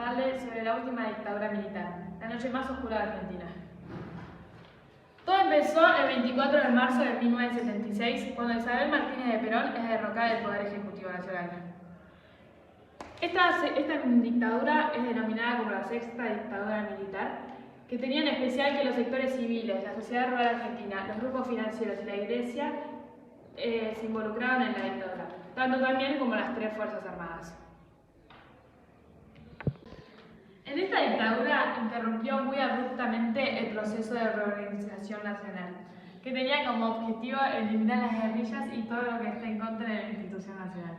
contarles sobre la última dictadura militar, la noche más oscura de Argentina. Todo empezó el 24 de marzo de 1976, cuando Isabel Martínez de Perón es derrocada del Poder Ejecutivo Nacional. Esta dictadura es denominada como la sexta dictadura militar, que tenía en especial que los sectores civiles, la sociedad rural argentina, los grupos financieros y la iglesia se involucraban en la dictadura, tanto también como las tres fuerzas armadas. En esta dictadura interrumpió muy abruptamente el proceso de reorganización nacional, que tenía como objetivo eliminar las guerrillas y todo lo que esté en contra de la institución nacional.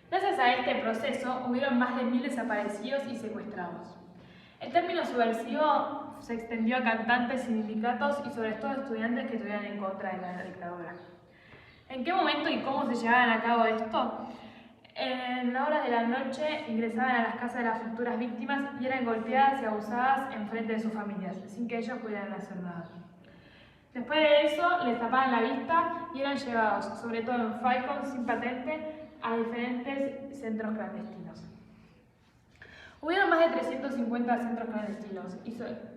Gracias a este proceso hubieron más de 1000 desaparecidos y secuestrados. El término subversivo se extendió a cantantes, sindicatos y sobre todo estudiantes que estuvieran en contra de la dictadura. ¿En qué momento y cómo se llevaban a cabo esto? En horas de la noche ingresaban a las casas de las futuras víctimas y eran golpeadas y abusadas en frente de sus familias, sin que ellos pudieran hacer nada. Después de eso, les tapaban la vista y eran llevados, sobre todo en Falcon, sin patente, a diferentes centros clandestinos. Hubieron más de 350 centros clandestinos,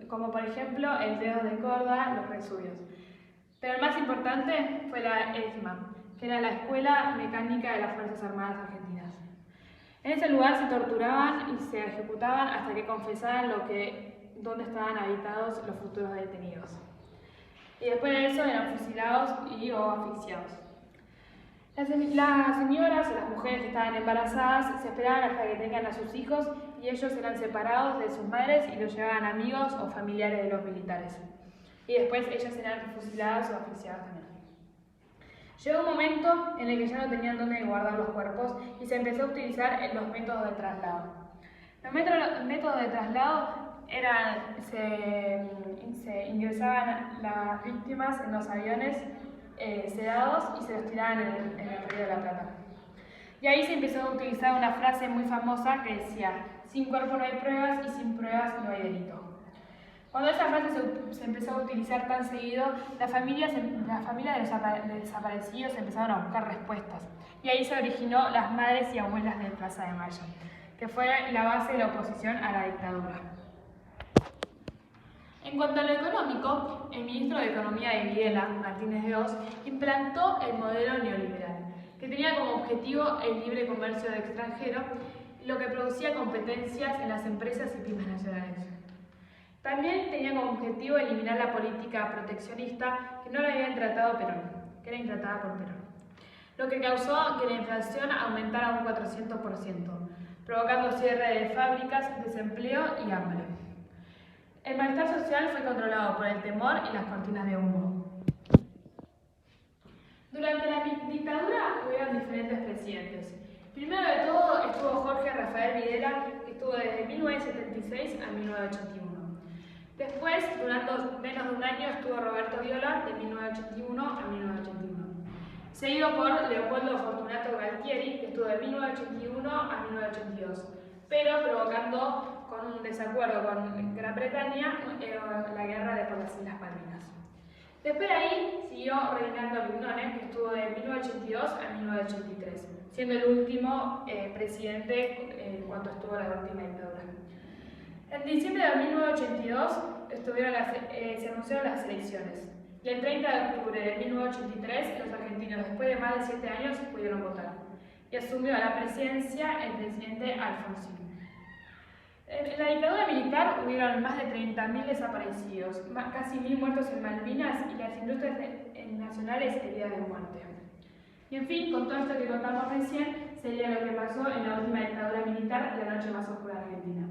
como por ejemplo el Dedos de Córdoba, los Resubios. Pero el más importante fue la ESMA, que era la Escuela Mecánica de las Fuerzas Armadas Argentinas. En ese lugar se torturaban y se ejecutaban hasta que confesaran dónde estaban habitados los futuros detenidos. Y después de eso eran fusilados o asfixiados. Las señoras o las mujeres que estaban embarazadas se esperaban hasta que tengan a sus hijos y ellos eran separados de sus madres y los llevaban amigos o familiares de los militares. Y después ellas eran fusiladas o asfixiadas también. Llegó un momento en el que ya no tenían dónde guardar los cuerpos y se empezó a utilizar los métodos de traslado. Los métodos de traslado se ingresaban las víctimas en los aviones sedados y se los tiraban en el Río de la Plata. Y ahí se empezó a utilizar una frase muy famosa que decía: sin cuerpo no hay pruebas y sin pruebas no hay delito. Cuando esa frase se empezó a utilizar tan seguido, las familias de los desaparecidos empezaron a buscar respuestas. Y ahí se originó las Madres y Abuelas de Plaza de Mayo, que fue la base de la oposición a la dictadura. En cuanto a lo económico, el ministro de Economía de Videla, Martínez de Hoz, implantó el modelo neoliberal, que tenía como objetivo el libre comercio de extranjero, lo que producía competencias en las empresas y pymes nacionales. También tenía como objetivo eliminar la política proteccionista que no la había tratado Perón, que era intratada por Perón, lo que causó que la inflación aumentara un 400%, provocando cierre de fábricas, desempleo y hambre. El malestar social fue controlado por el temor y las cortinas de humo. Durante la dictadura hubieron diferentes presidentes. Primero de todo estuvo Jorge Rafael Videla, que estuvo desde 1976 a 1981. Después, durante menos de un año, estuvo Roberto Viola, de 1981 a 1981. Seguido por Leopoldo Fortunato Galtieri, que estuvo de 1981 a 1982, pero provocando con un desacuerdo con Gran Bretaña la guerra por las Islas Malvinas. Después de ahí siguió Reinaldo Lindone, que estuvo de 1982 a 1983, siendo el último presidente en cuanto estuvo la última dictadura. En diciembre de 1982 se anunciaron las elecciones y el 30 de octubre de 1983 los argentinos, después de más de 7 años, pudieron votar y asumió la presidencia el presidente Alfonsín. En la dictadura militar hubieron más de 30.000 desaparecidos, casi 1000 muertos en Malvinas y las industrias nacionales heridas de muerte. Y en fin, con todo esto que contamos recién, sería lo que pasó en la última dictadura militar, la noche más oscura de Argentina.